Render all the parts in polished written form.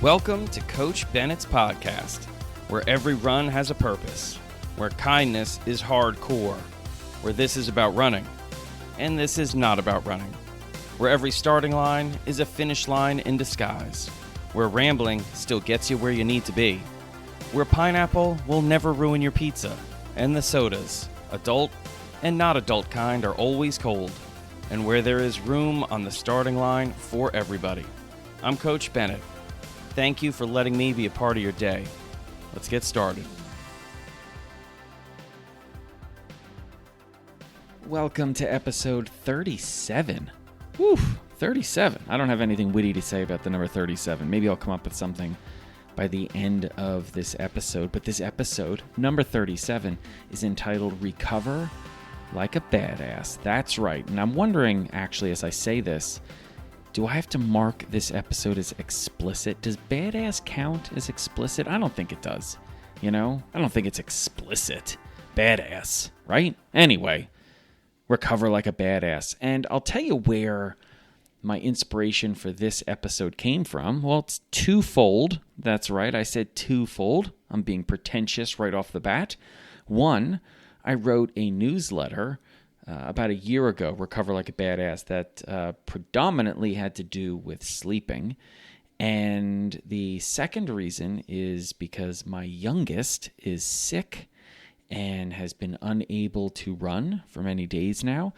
Welcome to Coach Bennett's podcast, where every run has a purpose, where kindness is hardcore, where this is about running, and this is not about running, where every starting line is a finish line in disguise, where rambling still gets you where you need to be, where pineapple will never ruin your pizza, and the sodas, adult and not adult kind, are always cold, and where there is room on the starting line for everybody. I'm Coach Bennett. Thank you for letting me be a part of your day. Let's get started. Welcome to episode 37. Whew, 37. I don't have anything witty to say about the number 37. Maybe I'll come up with something by the end of this episode. But this episode, number 37, is entitled Recover Like a Badass. That's right. And I'm wondering, actually, as I say this, do I have to mark this episode as explicit? Does badass count as explicit? I don't think it does. I don't think it's explicit. Badass, right? Anyway, recover like a badass. And I'll tell you where my inspiration for this episode came from. Well, it's twofold. That's right. I said twofold. I'm being pretentious right off the bat. One, I wrote a newsletter about a year ago, Recover Like a Badass, that predominantly had to do with sleeping. And the second reason is because my youngest is sick and has been unable to run for many days now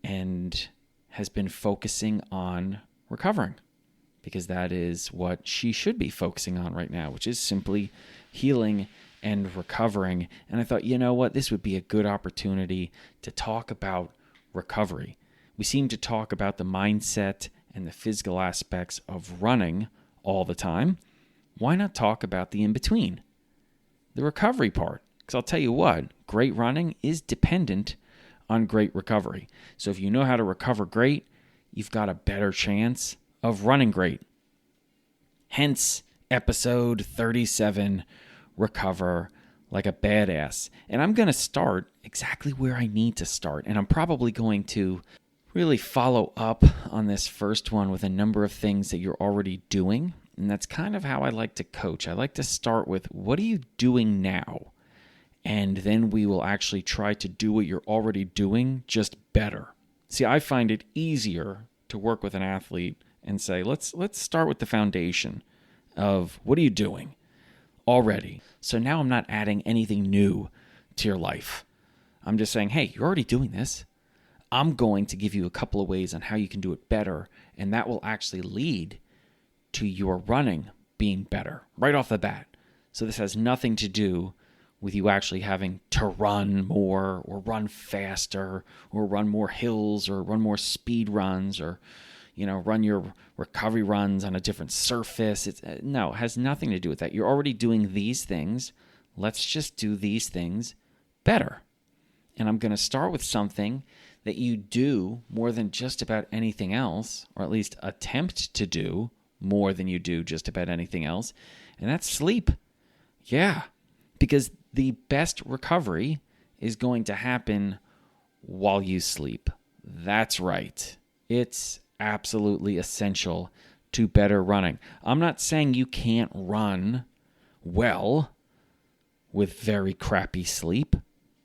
and has been focusing on recovering, because that is what she should be focusing on right now, which is simply healing and recovering. And I thought, you know what, this would be a good opportunity to talk about recovery. We seem to talk about the mindset and the physical aspects of running all the time. Why not talk about the in-between, the recovery part? Because I'll tell you what, great running is dependent on great recovery. So if you know how to recover great, you've got a better chance of running great. Hence, episode 37, Recover Like a Badass. And I'm going to start exactly where I need to start. And I'm probably going to really follow up on this first one with a number of things that you're already doing. And that's kind of how I like to coach. I like to start with, what are you doing now? And then we will actually try to do what you're already doing, just better. See, I find it easier to work with an athlete and say, let's start with the foundation of what are you doing already. So now I'm not adding anything new to your life. I'm just saying, hey, you're already doing this. I'm going to give you a couple of ways on how you can do it better, and that will actually lead to your running being better right off the bat. So this has nothing to do with you actually having to run more or run faster or run more hills or run more speed runs or run your recovery runs on a different surface. It has nothing to do with that. You're already doing these things. Let's just do these things better. And I'm going to start with something that you do more than just about anything else, or at least attempt to do more than you do just about anything else, and that's sleep. Yeah, because the best recovery is going to happen while you sleep. That's right. It's absolutely essential to better running. I'm not saying you can't run well with very crappy sleep,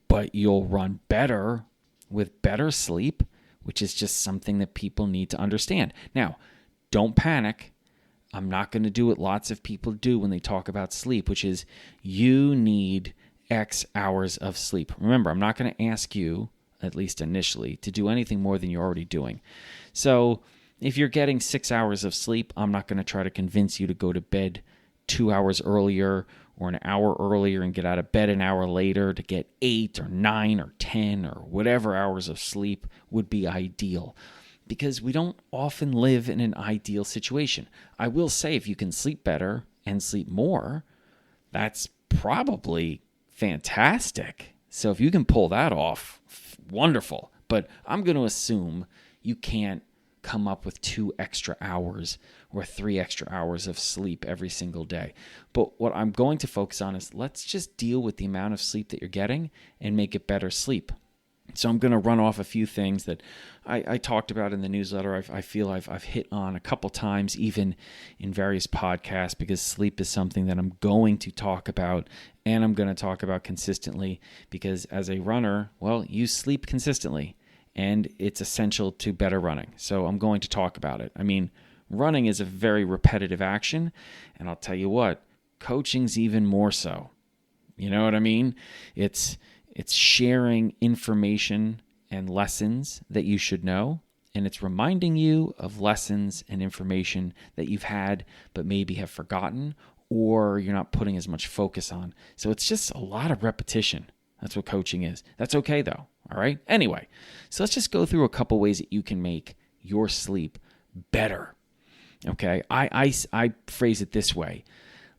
but you'll run better with better sleep, which is just something that people need to understand. Now, don't panic. I'm not going to do what lots of people do when they talk about sleep, which is you need X hours of sleep. Remember, I'm not going to ask you, at least initially, to do anything more than you're already doing. So if you're getting 6 hours of sleep, I'm not going to try to convince you to go to bed 2 hours earlier or an hour earlier and get out of bed an hour later to get 8 or 9 or 10 or whatever hours of sleep would be ideal, because we don't often live in an ideal situation. I will say, if you can sleep better and sleep more, that's probably fantastic. So if you can pull that off, wonderful. But I'm going to assume you can't come up with 2 extra hours or 3 extra hours of sleep every single day. But what I'm going to focus on is, let's just deal with the amount of sleep that you're getting and make it better sleep. So I'm going to run off a few things that I talked about in the newsletter. I feel I've hit on a couple times, even in various podcasts, because sleep is something that I'm going to talk about, and I'm going to talk about consistently, because as a runner, well, you sleep consistently, and it's essential to better running. So I'm going to talk about it. I mean, running is a very repetitive action, and I'll tell you what, coaching's even more so. You know what I mean? It's sharing information and lessons that you should know, and it's reminding you of lessons and information that you've had but maybe have forgotten or you're not putting as much focus on. So it's just a lot of repetition. That's what coaching is. That's okay though, all right? Anyway, so let's just go through a couple ways that you can make your sleep better, okay? I phrase it this way: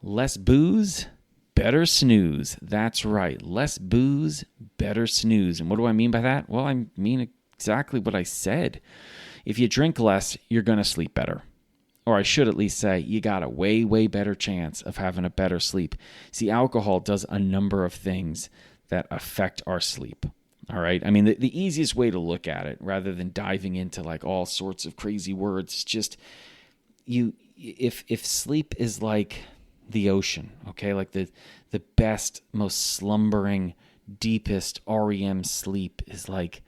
less booze, better snooze. That's right. Less booze, better snooze. And what do I mean by that? Well, I mean exactly what I said. If you drink less, you're going to sleep better. Or I should at least say, you got a way, way better chance of having a better sleep. See, alcohol does a number of things that affect our sleep. All right. I mean, the easiest way to look at it, rather than diving into like all sorts of crazy words, is just if sleep is like the ocean, okay, like the best, most slumbering, deepest REM sleep is like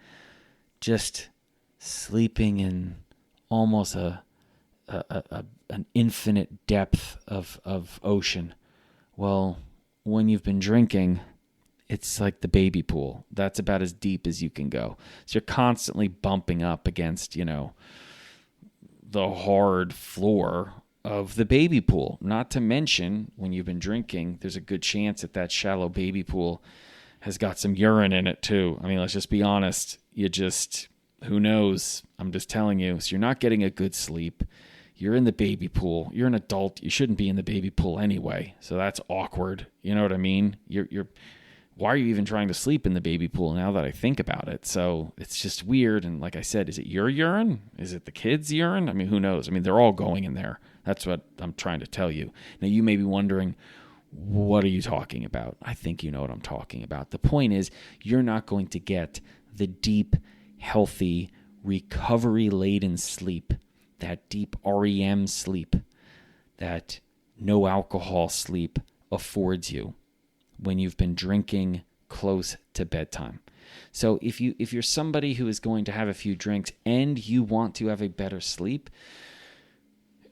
just sleeping in almost an infinite depth of ocean. Well, when you've been drinking, it's like the baby pool. That's about as deep as you can go. So you're constantly bumping up against, the hard floor of the baby pool. Not to mention, when you've been drinking, there's a good chance that shallow baby pool has got some urine in it too. I mean, let's just be honest. Who knows? I'm just telling you. So you're not getting a good sleep. You're in the baby pool. You're an adult. You shouldn't be in the baby pool anyway. So that's awkward. You know what I mean? Why are you even trying to sleep in the baby pool now that I think about it? So it's just weird. And like I said, is it your urine? Is it the kids' urine? I mean, who knows? I mean, they're all going in there. That's what I'm trying to tell you. Now, you may be wondering, what are you talking about? I think you know what I'm talking about. The point is, you're not going to get the deep, healthy, recovery-laden sleep, that deep REM sleep, that no alcohol sleep affords you when you've been drinking close to bedtime. So if you're somebody who is going to have a few drinks and you want to have a better sleep,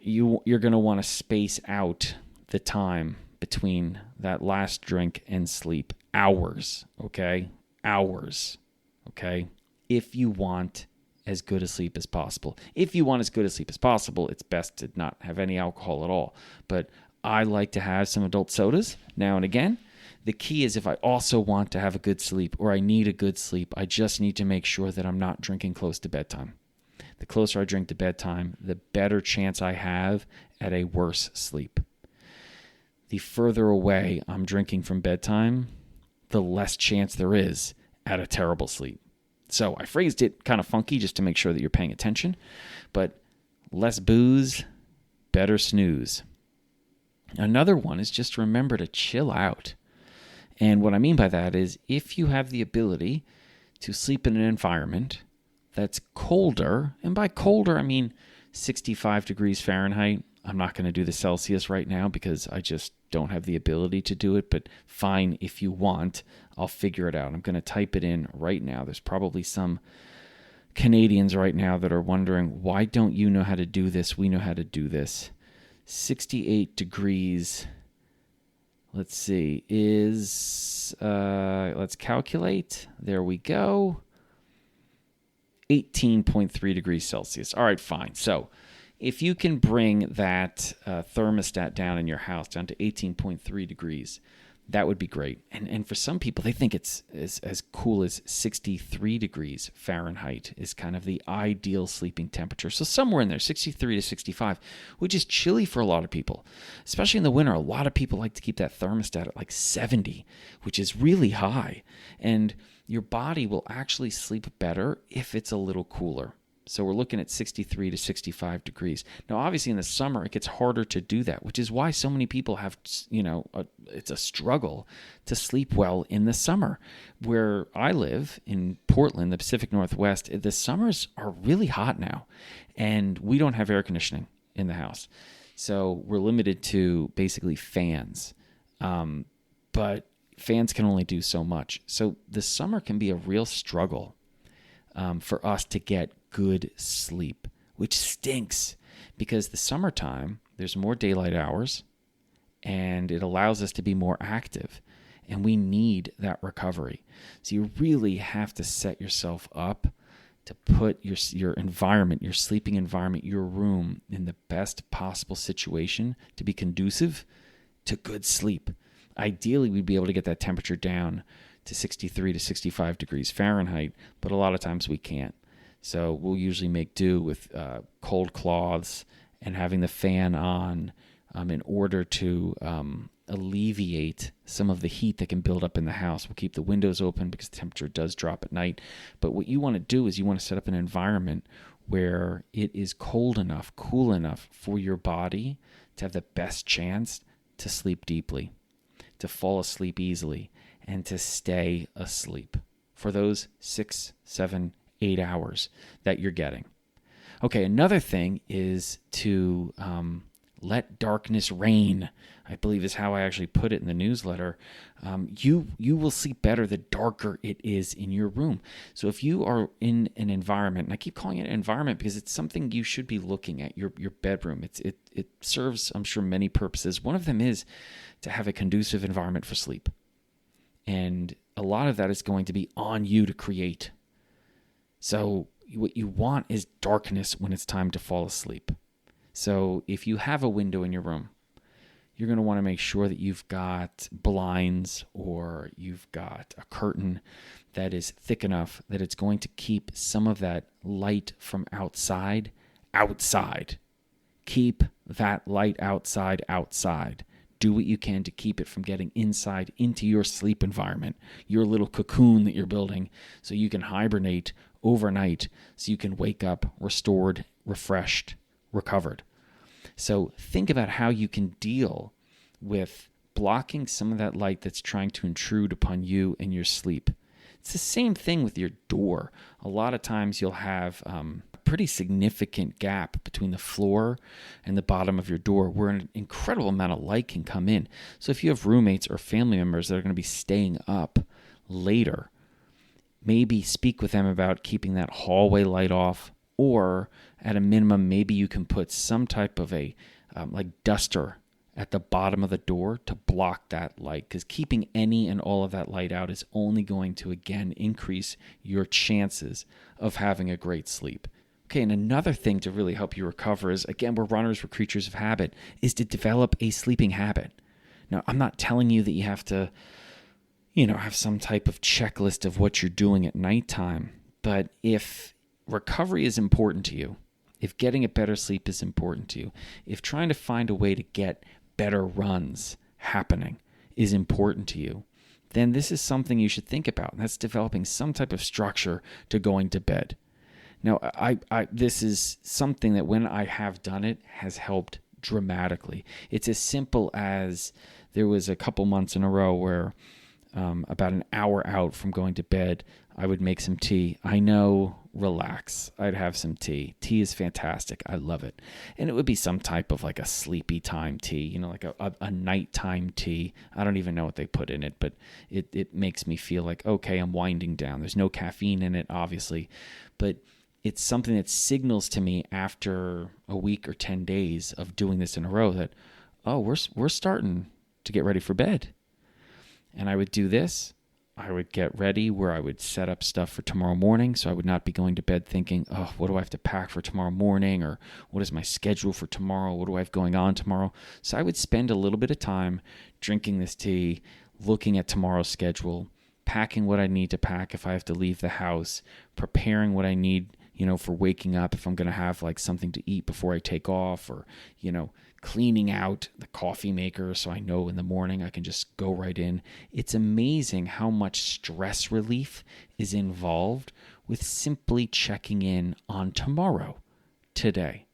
you're going to want to space out the time between that last drink and sleep. Hours, okay? Hours, okay? If you want as good a sleep as possible. If you want as good a sleep as possible, it's best to not have any alcohol at all. But I like to have some adult sodas now and again. The key is, if I also want to have a good sleep or I need a good sleep, I just need to make sure that I'm not drinking close to bedtime. The closer I drink to bedtime, the better chance I have at a worse sleep. The further away I'm drinking from bedtime, the less chance there is at a terrible sleep. So I phrased it kind of funky just to make sure that you're paying attention. But less booze, better snooze. Another one is just remember to chill out. And what I mean by that is, if you have the ability to sleep in an environment that's colder, and by colder I mean 65 degrees Fahrenheit. I'm not going to do the Celsius right now because I just don't have the ability to do it, but fine, if you want, I'll figure it out. I'm going to type it in right now. There's probably some Canadians right now that are wondering, why don't you know how to do this? We know how to do this. 68 degrees, let's see, let's calculate. There we go. 18.3 degrees Celsius. All right, fine. So if you can bring that thermostat down in your house down to 18.3 degrees, that would be great. And for some people, they think it's as cool as 63 degrees Fahrenheit is kind of the ideal sleeping temperature. So somewhere in there, 63 to 65, which is chilly for a lot of people. Especially in the winter, a lot of people like to keep that thermostat at like 70, which is really high. And your body will actually sleep better if it's a little cooler. So we're looking at 63 to 65 degrees. Now, obviously in the summer, it gets harder to do that, which is why so many people have, it's a struggle to sleep well in the summer. Where I live in Portland, the Pacific Northwest, the summers are really hot now, and we don't have air conditioning in the house. So we're limited to basically fans. But fans can only do so much. So the summer can be a real struggle for us to get good sleep, which stinks because the summertime, there's more daylight hours and it allows us to be more active, and we need that recovery. So you really have to set yourself up to put your environment, your sleeping environment, your room in the best possible situation to be conducive to good sleep. Ideally, we'd be able to get that temperature down to 63 to 65 degrees Fahrenheit, but a lot of times we can't. So we'll usually make do with cold cloths and having the fan on in order to alleviate some of the heat that can build up in the house. We'll keep the windows open because the temperature does drop at night. But what you want to do is you want to set up an environment where it is cold enough, cool enough for your body to have the best chance to sleep deeply, to fall asleep easily, and to stay asleep for those 6, 7, 8 hours that you're getting. Okay, another thing is to let darkness reign, I believe is how I actually put it in the newsletter. You will sleep better the darker it is in your room. So if you are in an environment, and I keep calling it an environment because it's something you should be looking at, your bedroom. It serves, I'm sure, many purposes. One of them is to have a conducive environment for sleep. And a lot of that is going to be on you to create. So what you want is darkness when it's time to fall asleep. So if you have a window in your room, you're going to want to make sure that you've got blinds or you've got a curtain that is thick enough that it's going to keep some of that light from outside. Keep that light outside. Do what you can to keep it from getting inside into your sleep environment, your little cocoon that you're building, so you can hibernate overnight, so you can wake up restored, refreshed, recovered. So think about how you can deal with blocking some of that light that's trying to intrude upon you and your sleep. It's the same thing with your door. A lot of times you'll have a pretty significant gap between the floor and the bottom of your door where an incredible amount of light can come in. So if you have roommates or family members that are going to be staying up later, maybe speak with them about keeping that hallway light off, or at a minimum, maybe you can put some type of a like duster at the bottom of the door to block that light, because keeping any and all of that light out is only going to, again, increase your chances of having a great sleep. Okay, and another thing to really help you recover is, again, we're runners, we're creatures of habit, is to develop a sleeping habit. Now, I'm not telling you that you have to, have some type of checklist of what you're doing at nighttime, but if recovery is important to you, if getting a better sleep is important to you, if trying to find a way to get better runs happening is important to you, then this is something you should think about. And that's developing some type of structure to going to bed. Now, this is something that when I have done it has helped dramatically. It's as simple as there was a couple months in a row where about an hour out from going to bed, I would make some tea. I know, relax. I'd have some tea. Tea is fantastic. I love it. And it would be some type of like a sleepy time tea, like a nighttime tea. I don't even know what they put in it, but it makes me feel like, okay, I'm winding down. There's no caffeine in it, obviously, but it's something that signals to me after a week or 10 days of doing this in a row that, oh, we're starting to get ready for bed. And I would do this. I would get ready where I would set up stuff for tomorrow morning, so I would not be going to bed thinking, oh, what do I have to pack for tomorrow morning? Or what is my schedule for tomorrow? What do I have going on tomorrow? So I would spend a little bit of time drinking this tea, looking at tomorrow's schedule, packing what I need to pack if I have to leave the house, preparing what I need, for waking up if I'm going to have like something to eat before I take off, or, cleaning out the coffee maker so I know in the morning I can just go right in. It's amazing how much stress relief is involved with simply checking in on tomorrow, today.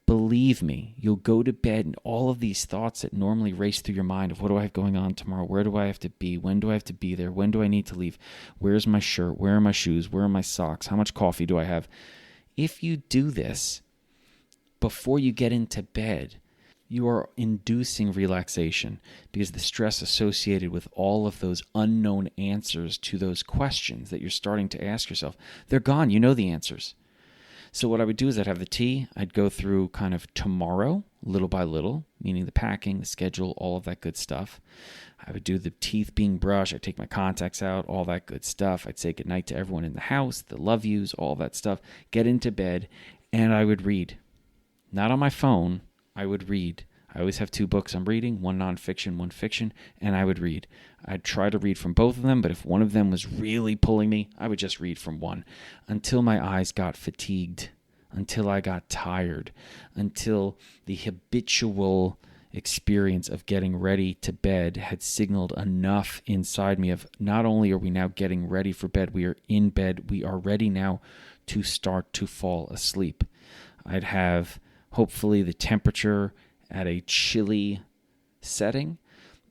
Believe me, you'll go to bed and all of these thoughts that normally race through your mind of what do I have going on tomorrow? Where do I have to be? When do I have to be there? When do I need to leave? Where's my shirt? Where are my shoes? Where are my socks? How much coffee do I have? If you do this before you get into bed, you are inducing relaxation because the stress associated with all of those unknown answers to those questions that you're starting to ask yourself, they're gone. You know the answers. So what I would do is I'd have the tea. I'd go through kind of tomorrow, little by little, meaning the packing, the schedule, all of that good stuff. I would do the teeth being brushed. I'd take my contacts out, all that good stuff. I'd say goodnight to everyone in the house, the love yous, all that stuff. Get into bed, and I would read. Not on my phone. I would read. I always have 2 books I'm reading, one nonfiction, one fiction, and I would read. I'd try to read from both of them, but if one of them was really pulling me, I would just read from one until my eyes got fatigued, until I got tired, until the habitual experience of getting ready to bed had signaled enough inside me of not only are we now getting ready for bed, we are in bed, we are ready now to start to fall asleep. I'd have hopefully the temperature at a chilly setting.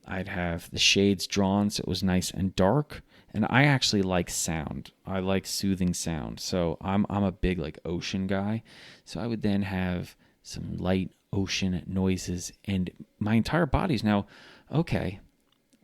I'd have the shades drawn so it was nice and dark. And I actually like sound. I like soothing sound. So I'm a big like ocean guy. So I would then have some light ocean noises, and my entire body's now, okay,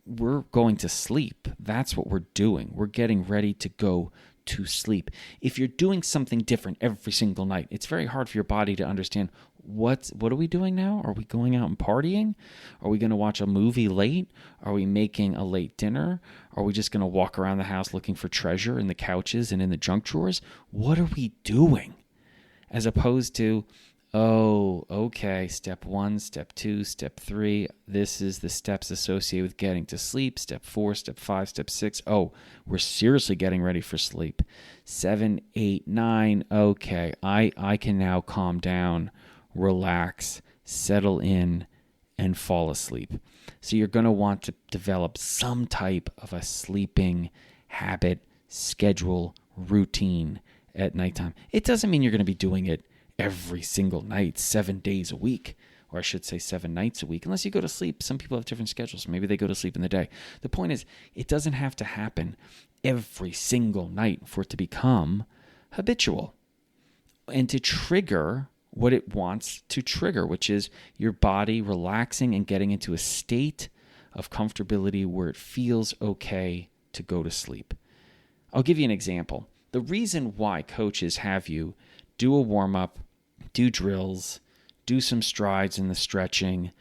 we're going to sleep. That's what we're doing. We're getting ready to go to sleep. If you're doing something different every single night, it's very hard for your body to understand what are we doing now? Are we going out and partying? Are we going to watch a movie late? Are we making a late dinner? Are we just going to walk around the house looking for treasure in the couches and in the junk drawers? What are we doing? As opposed to, oh, okay, step 1, step 2, step 3. This is the steps associated with getting to sleep. Step 4, step 5, step 6. Oh, we're seriously getting ready for sleep. 7, 8, 9. Okay, I can now calm down, relax, settle in, and fall asleep. So you're going to want to develop some type of a sleeping habit, schedule, routine at nighttime. It doesn't mean you're going to be doing it every single night, 7 days a week, or I should say 7 nights a week, unless you go to sleep. Some people have different schedules. Maybe they go to sleep in the day. The point is, it doesn't have to happen every single night for it to become habitual and to trigger what it wants to trigger, which is your body relaxing and getting into a state of comfortability where it feels okay to go to sleep. I'll give you an example. The reason why coaches have you do a warm-up, do drills, do some strides in the stretching,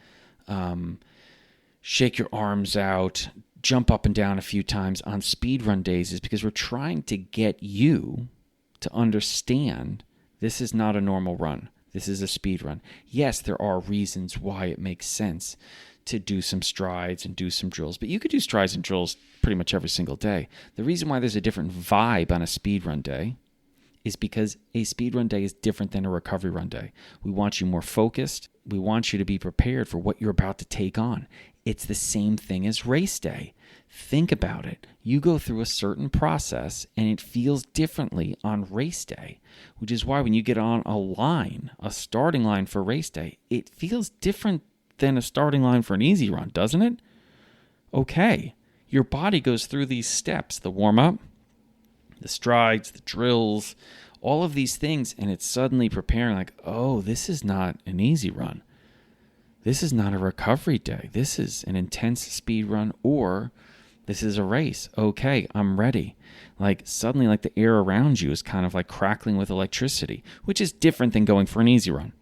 shake your arms out, jump up and down a few times on speed run days is because we're trying to get you to understand this is not a normal run. This is a speed run. Yes, there are reasons why it makes sense to do some strides and do some drills, but you could do strides and drills pretty much every single day. The reason why there's a different vibe on a speed run day is because a speed run day is different than a recovery run day. We want you more focused. We want you to be prepared for what you're about to take on. It's the same thing as race day. Think about it. You go through a certain process and it feels differently on race day, which is why when you get on a line, a starting line for race day, it feels different than a starting line for an easy run, doesn't it? Okay. Your body goes through these steps, the warm-up, the strides, the drills, all of these things, and it's suddenly preparing like, oh, this is not an easy run. This is not a recovery day. This is an intense speed run, or this is a race. Okay, I'm ready. Like suddenly like the air around you is kind of like crackling with electricity, which is different than going for an easy run.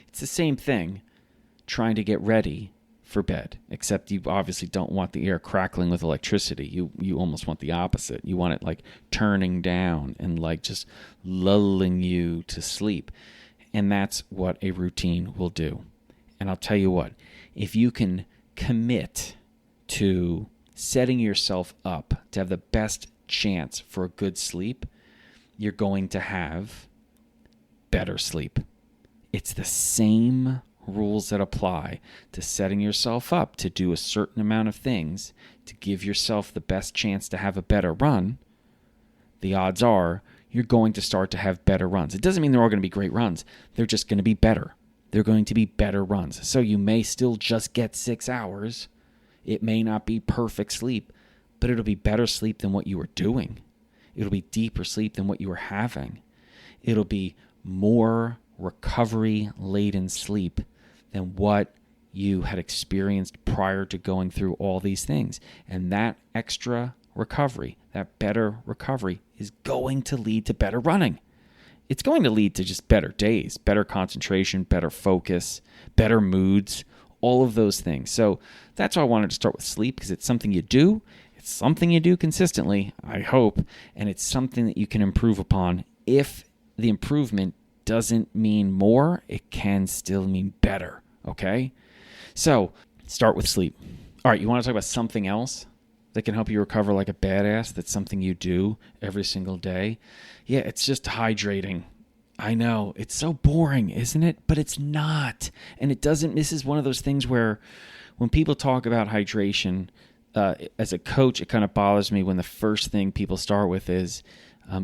It's the same thing trying to get ready for bed, except you obviously don't want the air crackling with electricity. You almost want the opposite. You want it like turning down and like just lulling you to sleep. And that's what a routine will do. And I'll tell you what, if you can commit to setting yourself up to have the best chance for a good sleep, you're going to have better sleep. It's the same rules that apply to setting yourself up to do a certain amount of things to give yourself the best chance to have a better run. the odds are you're going to start to have better runs. It doesn't mean they're all going to be great runs. They're just going to be better. They're going to be better runs. So you may still just get 6 hours. It may not be perfect sleep, but it'll be better sleep than what you were doing. It'll be deeper sleep than what you were having. It'll be more recovery-laden sleep than what you had experienced prior to going through all these things. And that extra recovery, that better recovery, is going to lead to better running. It's going to lead to just better days, better concentration, better focus, better moods, all of those things. So that's why I wanted to start with sleep, because it's something you do. It's something you do consistently, I hope, and it's something that you can improve upon. If the improvement doesn't mean more, it can still mean better, okay? So start with sleep. All right, you want to talk about something else that can help you recover like a badass? That's something you do every single day. Yeah, it's just hydrating. I know, it's so boring, isn't it? But it's not. And it doesn't, this is one of those things where when people talk about hydration, as a coach, it kind of bothers me when the first thing people start with is,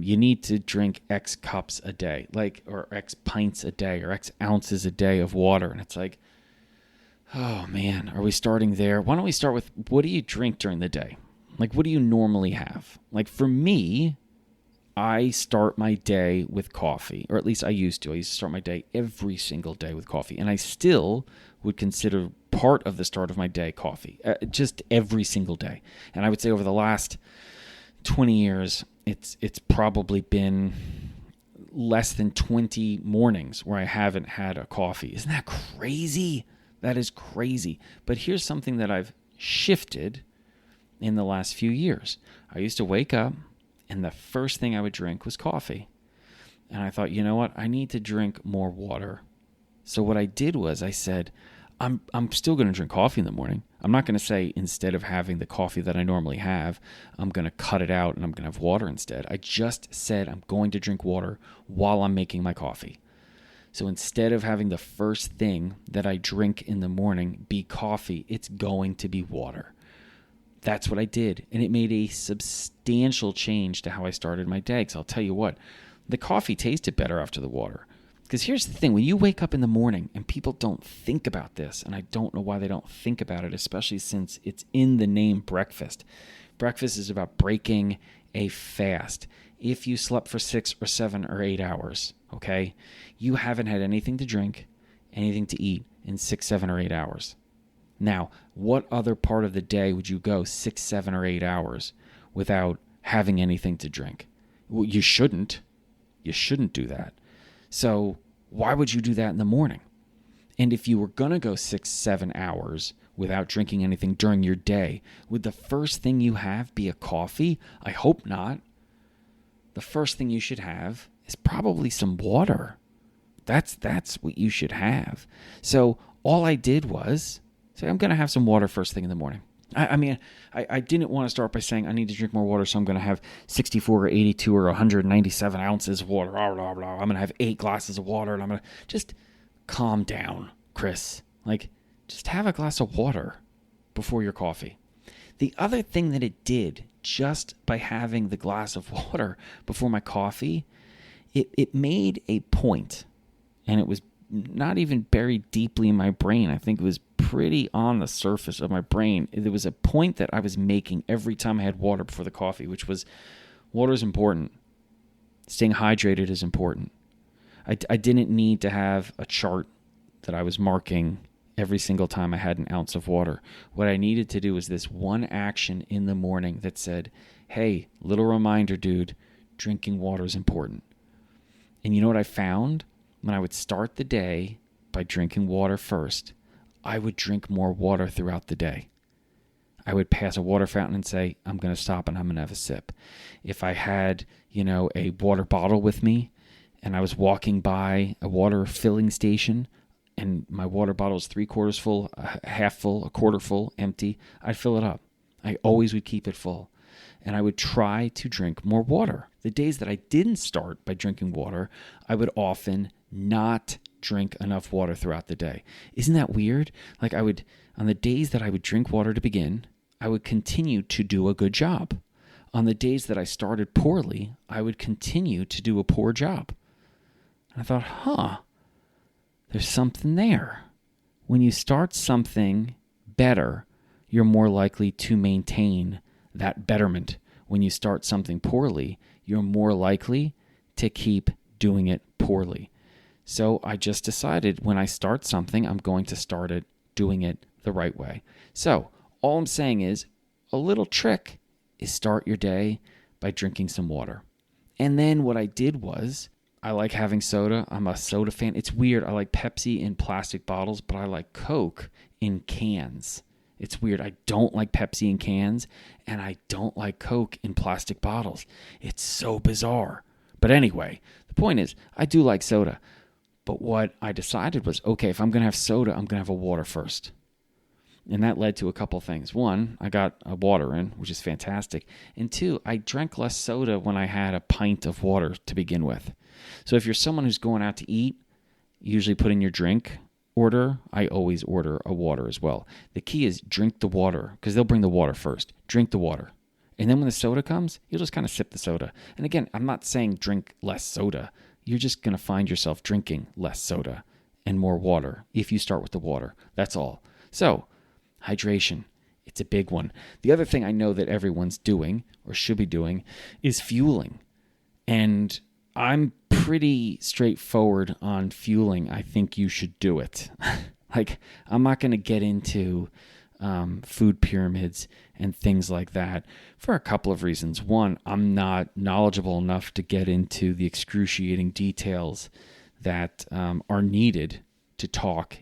you need to drink X cups a day, or X pints a day, or X ounces a day of water. And it's like, oh man, are we starting there? Why don't we start with, what do you drink during the day? Like, what do you normally have? Like for me, I start my day with coffee, or at least I used to. I used to start my day every single day with coffee, and I still would consider part of the start of my day coffee, just every single day. And I would say over the last 20 years, it's probably been less than 20 mornings where I haven't had a coffee. Isn't that crazy? That is crazy. But here's something that I've shifted in the last few years. I used to wake up, and the first thing I would drink was coffee. And I thought, you know what? I need to drink more water. So what I did was I said, I'm still going to drink coffee in the morning. I'm not going to say instead of having the coffee that I normally have, I'm going to cut it out and I'm going to have water instead. I just said I'm going to drink water while I'm making my coffee. So instead of having the first thing that I drink in the morning be coffee, it's going to be water. That's what I did. And it made a substantial change to how I started my day. Because I'll tell you what, the coffee tasted better after the water. Because here's the thing, when you wake up in the morning, and people don't think about this, and I don't know why they don't think about it, especially since it's in the name breakfast. Breakfast is about breaking a fast. If you slept for 6 or 7 or 8 hours, okay, you haven't had anything to drink, anything to eat in 6, 7, or 8 hours. Now, what other part of the day would you go 6, 7, or 8 hours without having anything to drink? Well, you shouldn't. You shouldn't do that. So why would you do that in the morning? And if you were going to go 6, 7 hours without drinking anything during your day, would the first thing you have be a coffee? I hope not. The first thing you should have is probably some water. That's what you should have. So all I did was say, I'm going to have some water first thing in the morning. I didn't want to start by saying I need to drink more water, so I'm going to have 64 or 82 or 197 ounces of water. Blah, blah, blah. I'm going to have 8 glasses of water, and I'm going to just calm down, Chris. Like, just have a glass of water before your coffee. The other thing that it did, just by having the glass of water before my coffee, it made a point, and it was not even buried deeply in my brain. I think it was pretty on the surface of my brain. There was a point that I was making every time I had water before the coffee, which was water is important. Staying hydrated is important. I didn't need to have a chart that I was marking every single time I had an ounce of water. What I needed to do was this one action in the morning that said, hey, little reminder, dude, drinking water is important. And you know what I found? When I would start the day by drinking water first, I would drink more water throughout the day. I would pass a water fountain and say, I'm going to stop and I'm going to have a sip. If I had, a water bottle with me and I was walking by a water filling station and my water bottle is 3/4 full, half full, a quarter full, empty, I'd fill it up. I always would keep it full. And I would try to drink more water. The days that I didn't start by drinking water, I would often not drink enough water throughout the day. Isn't that weird? Like on the days that I would drink water to begin, I would continue to do a good job. on the days that I started poorly, I would continue to do a poor job. And I thought, there's something there. When you start something better, you're more likely to maintain that betterment. When you start something poorly, you're more likely to keep doing it poorly. So I just decided when I start something, I'm going to start it doing it the right way. So all I'm saying is a little trick is start your day by drinking some water. And then what I did was, I like having soda. I'm a soda fan. It's weird. I like Pepsi in plastic bottles, but I like Coke in cans. It's weird. I don't like Pepsi in cans, and I don't like Coke in plastic bottles. It's so bizarre. But anyway, the point is, I do like soda. But what I decided was, okay, if I'm going to have soda, I'm going to have a water first. And that led to a couple things. One, I got a water in, which is fantastic. And two, I drank less soda when I had a pint of water to begin with. So if you're someone who's going out to eat, usually put in your drink order. I always order a water as well. The key is drink the water, because they'll bring the water first. Drink the water. And then when the soda comes, you'll just kind of sip the soda. And again, I'm not saying drink less soda. You're just going to find yourself drinking less soda and more water if you start with the water. That's all. So, hydration. It's a big one. The other thing I know that everyone's doing or should be doing is fueling. And I'm pretty straightforward on fueling. I think you should do it. I'm not going to get into food pyramids and things like that for a couple of reasons. One, I'm not knowledgeable enough to get into the excruciating details that are needed to talk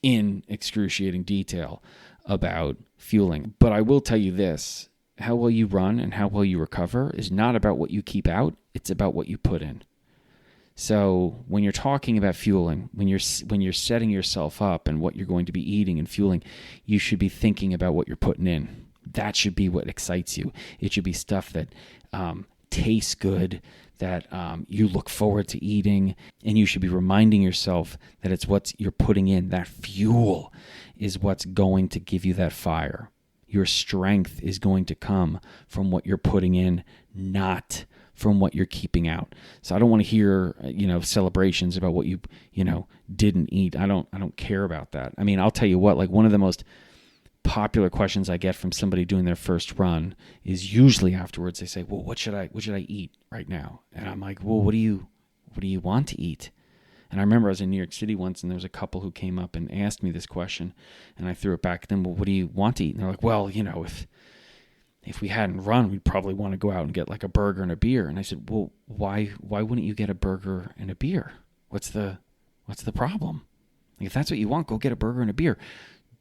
in excruciating detail about fueling. But I will tell you this, how well you run and how well you recover is not about what you keep out, it's about what you put in. So when you're talking about fueling, when you're setting yourself up and what you're going to be eating and fueling, you should be thinking about what you're putting in. That should be what excites you. It should be stuff that tastes good, that you look forward to eating, and you should be reminding yourself that it's what you're putting in. That fuel is what's going to give you that fire. Your strength is going to come from what you're putting in, not from what you're keeping out. So I don't want to hear, celebrations about what you didn't eat. I don't care about that. I mean, I'll tell you what, like one of the most popular questions I get from somebody doing their first run is usually afterwards they say, well, what should I eat right now? And I'm like, well, what do you want to eat? And I remember I was in New York City once and there was a couple who came up and asked me this question and I threw it back at them, well, what do you want to eat? And they're like, well, if we hadn't run, we'd probably want to go out and get like a burger and a beer. And I said, well, why wouldn't you get a burger and a beer? What's the problem? Like, if that's what you want, go get a burger and a beer.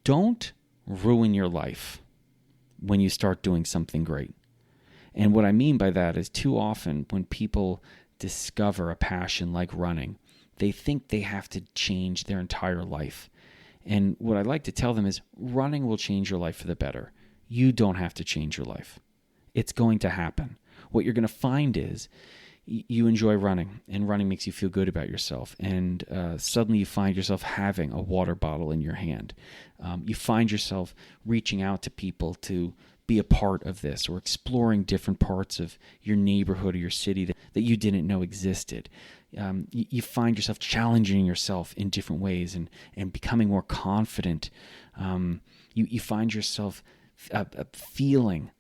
Don't ruin your life when you start doing something great. And what I mean by that is too often when people discover a passion like running, they think they have to change their entire life. And what I like to tell them is running will change your life for the better. You don't have to change your life. It's going to happen. What you're going to find is you enjoy running, and running makes you feel good about yourself. And suddenly you find yourself having a water bottle in your hand. You find yourself reaching out to people to be a part of this, or exploring different parts of your neighborhood or your city that you didn't know existed. You find yourself challenging yourself in different ways and becoming more confident. You find yourself feeling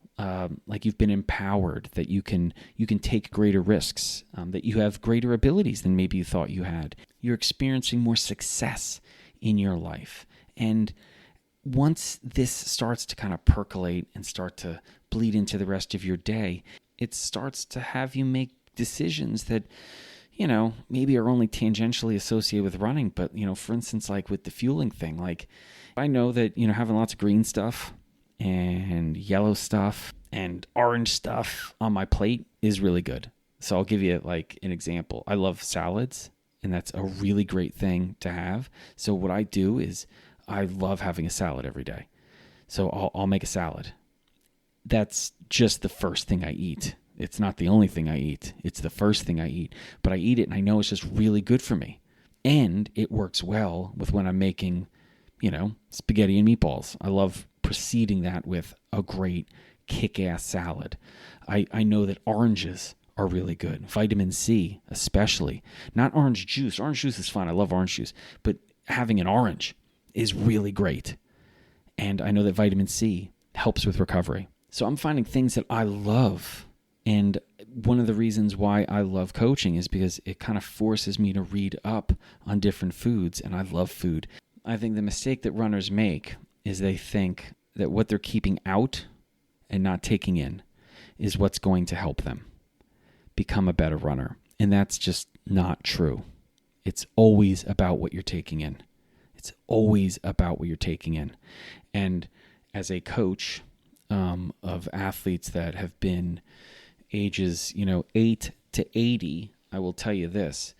like you've been empowered, that you can take greater risks, that you have greater abilities than maybe you thought you had. You're experiencing more success in your life. And once this starts to kind of percolate and start to bleed into the rest of your day, it starts to have you make decisions that, maybe are only tangentially associated with running. But, for instance, like with the fueling thing, like I know that, having lots of green stuff and yellow stuff and orange stuff on my plate is really good. So I'll give you like an example. I love salads, and that's a really great thing to have. So what I do is I love having a salad every day. So I'll make a salad. That's just the first thing I eat. It's not the only thing I eat. It's the first thing I eat. But I eat it and I know it's just really good for me. And it works well with when I'm making, spaghetti and meatballs. I love preceding that with a great kick-ass salad. I know that oranges are really good. Vitamin C, especially. Not orange juice. Orange juice is fine. I love orange juice. But having an orange is really great. And I know that vitamin C helps with recovery. So I'm finding things that I love. And one of the reasons why I love coaching is because it kind of forces me to read up on different foods, and I love food. I think the mistake that runners make is they think that what they're keeping out and not taking in is what's going to help them become a better runner. And that's just not true. It's always about what you're taking in. It's always about what you're taking in. And as a coach of athletes that have been ages, 8 to 80, I will tell you this.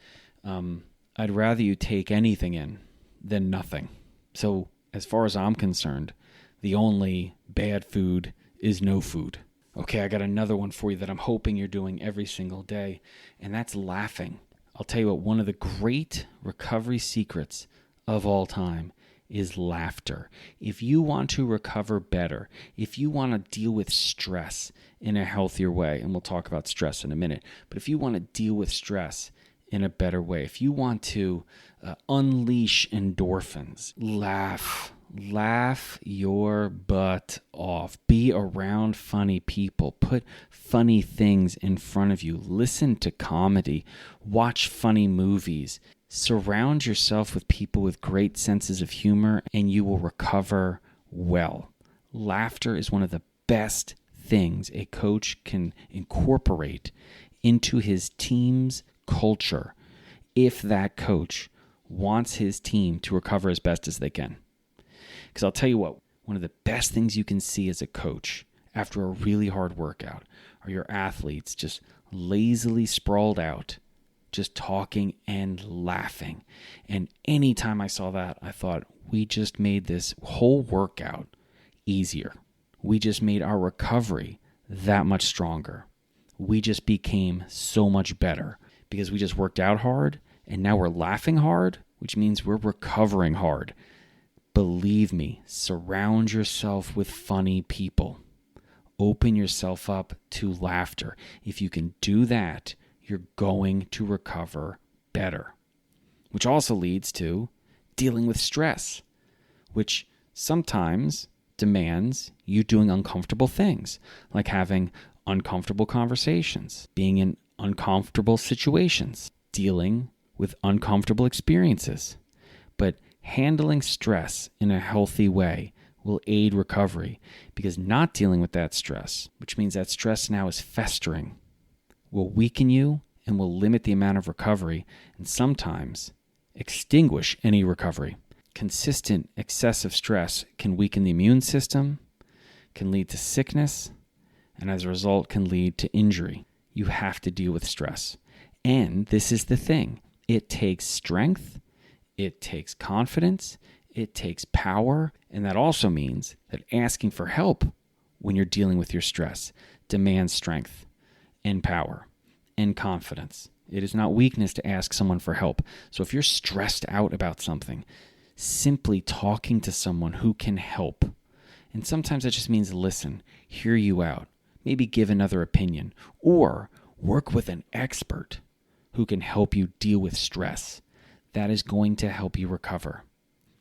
I'd rather you take anything in than nothing. So as far as I'm concerned, the only bad food is no food. Okay, I got another one for you that I'm hoping you're doing every single day, and that's laughing. I'll tell you what, one of the great recovery secrets of all time is laughter. If you want to recover better, if you want to deal with stress in a healthier way, and we'll talk about stress in a minute, but if you want to deal with stress in a better way, if you want to unleash endorphins, laugh your butt off. Be around funny people. Put funny things in front of you. Listen to comedy. Watch funny movies. Surround yourself with people with great senses of humor, and you will recover well. Laughter is one of the best things a coach can incorporate into his team's culture if that coach wants his team to recover as best as they can. Because I'll tell you what, one of the best things you can see as a coach after a really hard workout are your athletes just lazily sprawled out, just talking and laughing. And anytime I saw that, I thought, we just made this whole workout easier. We just made our recovery that much stronger. We just became so much better because we just worked out hard, and now we're laughing hard, which means we're recovering hard. Believe me, surround yourself with funny people. Open yourself up to laughter. If you can do that, you're going to recover better. Which also leads to dealing with stress, which sometimes demands you doing uncomfortable things, like having uncomfortable conversations, being in uncomfortable situations, dealing with uncomfortable experiences. But handling stress in a healthy way will aid recovery, because not dealing with that stress, which means that stress now is festering, will weaken you and will limit the amount of recovery and sometimes extinguish any recovery. Consistent excessive stress can weaken the immune system, can lead to sickness, and as a result can lead to injury. You have to deal with stress. And this is the thing. It takes strength, it takes confidence, it takes power, and that also means that asking for help when you're dealing with your stress demands strength and power and confidence. It is not weakness to ask someone for help. So if you're stressed out about something, simply talking to someone who can help, and sometimes that just means listen, hear you out, maybe give another opinion, or work with an expert who can help you deal with stress. That is going to help you recover.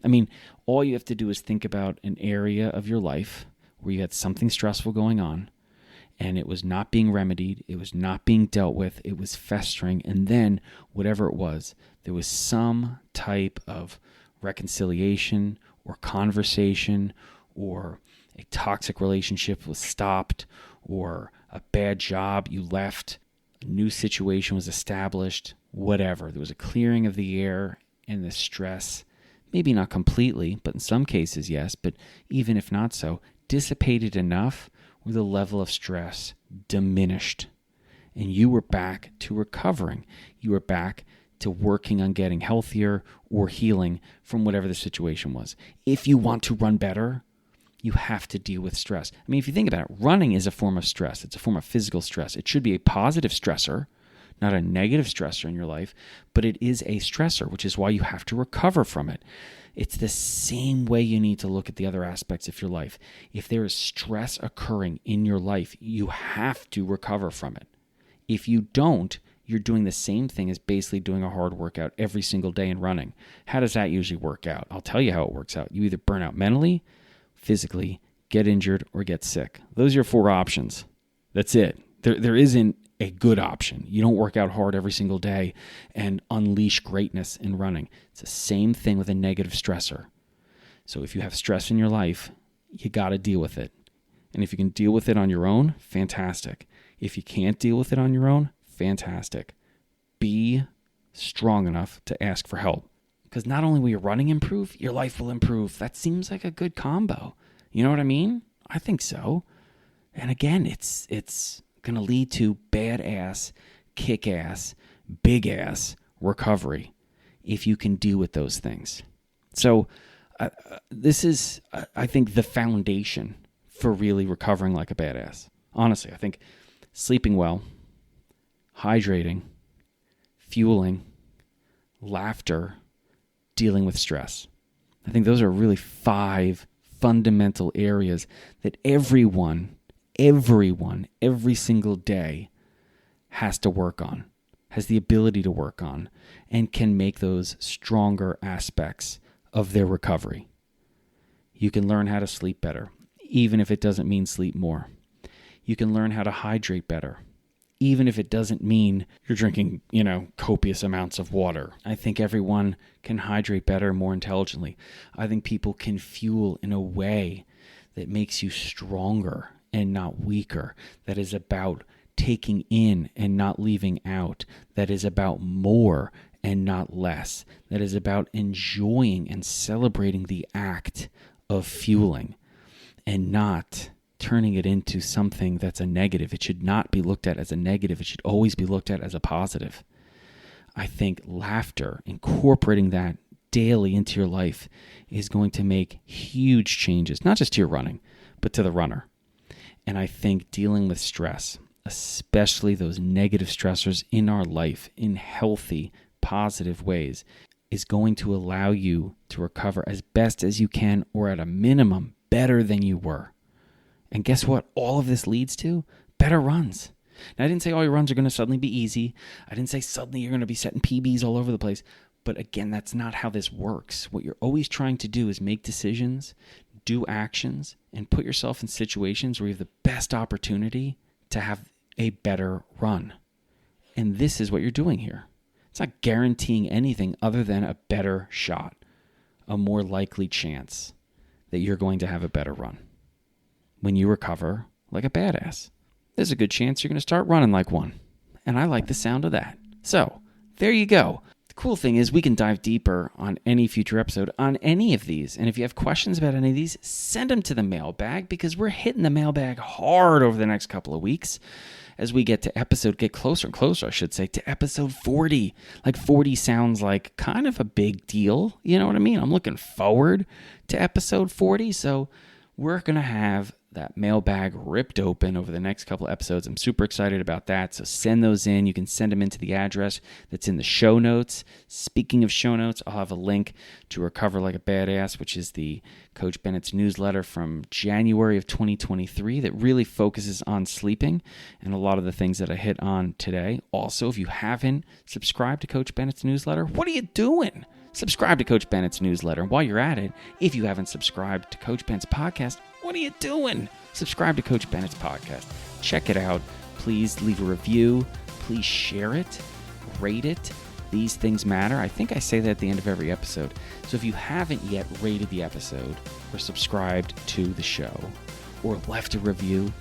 I mean, all you have to do is think about an area of your life where you had something stressful going on, and it was not being remedied, it was not being dealt with, it was festering, and then whatever it was, there was some type of reconciliation or conversation, or a toxic relationship was stopped, or a bad job you left, a new situation was established, whatever. There was a clearing of the air and the stress, maybe not completely, but in some cases, yes, but even if not so, dissipated enough where the level of stress diminished. And you were back to recovering. You were back to working on getting healthier or healing from whatever the situation was. If you want to run better, you have to deal with stress. I mean, if you think about it, running is a form of stress. It's a form of physical stress. It should be a positive stressor, not a negative stressor in your life, but it is a stressor, which is why you have to recover from it. It's the same way you need to look at the other aspects of your life. If there is stress occurring in your life, you have to recover from it. If you don't, you're doing the same thing as basically doing a hard workout every single day and running. How does that usually work out? I'll tell you how it works out. You either burn out mentally, physically, get injured, or get sick. Those are your 4 options. That's it. There isn't a good option. You don't work out hard every single day and unleash greatness in running. It's the same thing with a negative stressor. So if you have stress in your life, you got to deal with it. And if you can deal with it on your own, fantastic. If you can't deal with it on your own, fantastic. Be strong enough to ask for help. Because not only will your running improve, your life will improve. That seems like a good combo. You know what I mean? I think so. And again, it's going to lead to badass, kick-ass, big-ass recovery if you can deal with those things. So this is, I think, the foundation for really recovering like a badass. Honestly, I think sleeping well, hydrating, fueling, laughter, dealing with stress. I think those are really 5 fundamental areas that everyone, every single day has to work on, has the ability to work on, and can make those stronger aspects of their recovery. You can learn how to sleep better, even if it doesn't mean sleep more. You can learn how to hydrate better, even if it doesn't mean you're drinking, copious amounts of water. I think everyone can hydrate better, more intelligently. I think people can fuel in a way that makes you stronger and not weaker, that is about taking in and not leaving out, that is about more and not less, that is about enjoying and celebrating the act of fueling and not turning it into something that's a negative. It should not be looked at as a negative. It should always be looked at as a positive. I think laughter, incorporating that daily into your life, is going to make huge changes, not just to your running, but to the runner. And I think dealing with stress, especially those negative stressors in our life in healthy, positive ways, is going to allow you to recover as best as you can, or at a minimum, better than you were. And guess what? All of this leads to better runs. Now, I didn't say all your runs are going to suddenly be easy. I didn't say suddenly you're going to be setting PBs all over the place. But again, that's not how this works. What you're always trying to do is make decisions, do actions, and put yourself in situations where you have the best opportunity to have a better run. And this is what you're doing here. It's not guaranteeing anything other than a better shot, a more likely chance that you're going to have a better run. When you recover like a badass, there's a good chance you're going to start running like one. And I like the sound of that. So, there you go. The cool thing is we can dive deeper on any future episode on any of these. And if you have questions about any of these, send them to the mailbag, because we're hitting the mailbag hard over the next couple of weeks as we get closer and closer, I should say, to episode 40. Like 40 sounds like kind of a big deal. You know what I mean? I'm looking forward to episode 40. So we're going to have that mailbag ripped open over the next couple episodes. I'm super excited about that. So send those in. You can send them into the address that's in the show notes. Speaking of show notes, I'll have a link to Recover Like a Badass, which is the Coach Bennett's newsletter from January of 2023 that really focuses on sleeping and a lot of the things that I hit on today. Also, if you haven't subscribed to Coach Bennett's newsletter, what are you doing? Subscribe to Coach Bennett's newsletter. And while you're at it, if you haven't subscribed to Coach Bennett's podcast, what are you doing? Subscribe to Coach Bennett's podcast. Check it out. Please leave a review. Please share it. Rate it. These things matter. I think I say that at the end of every episode. So if you haven't yet rated the episode or subscribed to the show or left a review,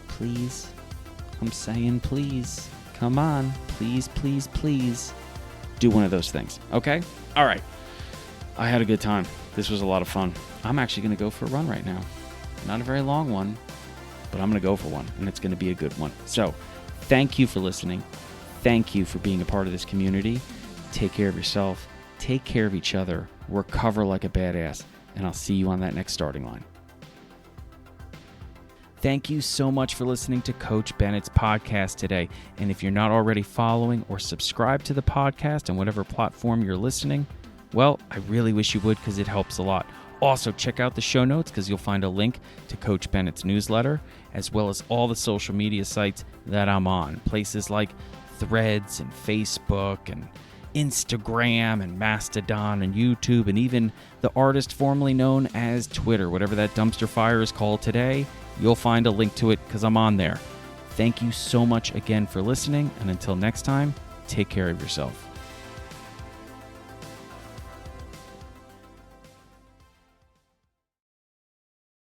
please, I'm saying please, come on, please, please, please, do one of those things. Okay? All right. I had a good time. This was a lot of fun. I'm actually going to go for a run right now. Not a very long one, but I'm going to go for one, and it's going to be a good one. So thank you for listening. Thank you for being a part of this community. Take care of yourself. Take care of each other. Recover like a badass, and I'll see you on that next starting line. Thank you so much for listening to Coach Bennett's podcast today. And if you're not already following or subscribed to the podcast on whatever platform you're listening, well, I really wish you would because it helps a lot. Also, check out the show notes because you'll find a link to Coach Bennett's newsletter, as well as all the social media sites that I'm on. Places like Threads and Facebook and Instagram and Mastodon and YouTube, and even the artist formerly known as Twitter, whatever that dumpster fire is called today. You'll find a link to it because I'm on there. Thank you so much again for listening, and until next time, take care of yourself.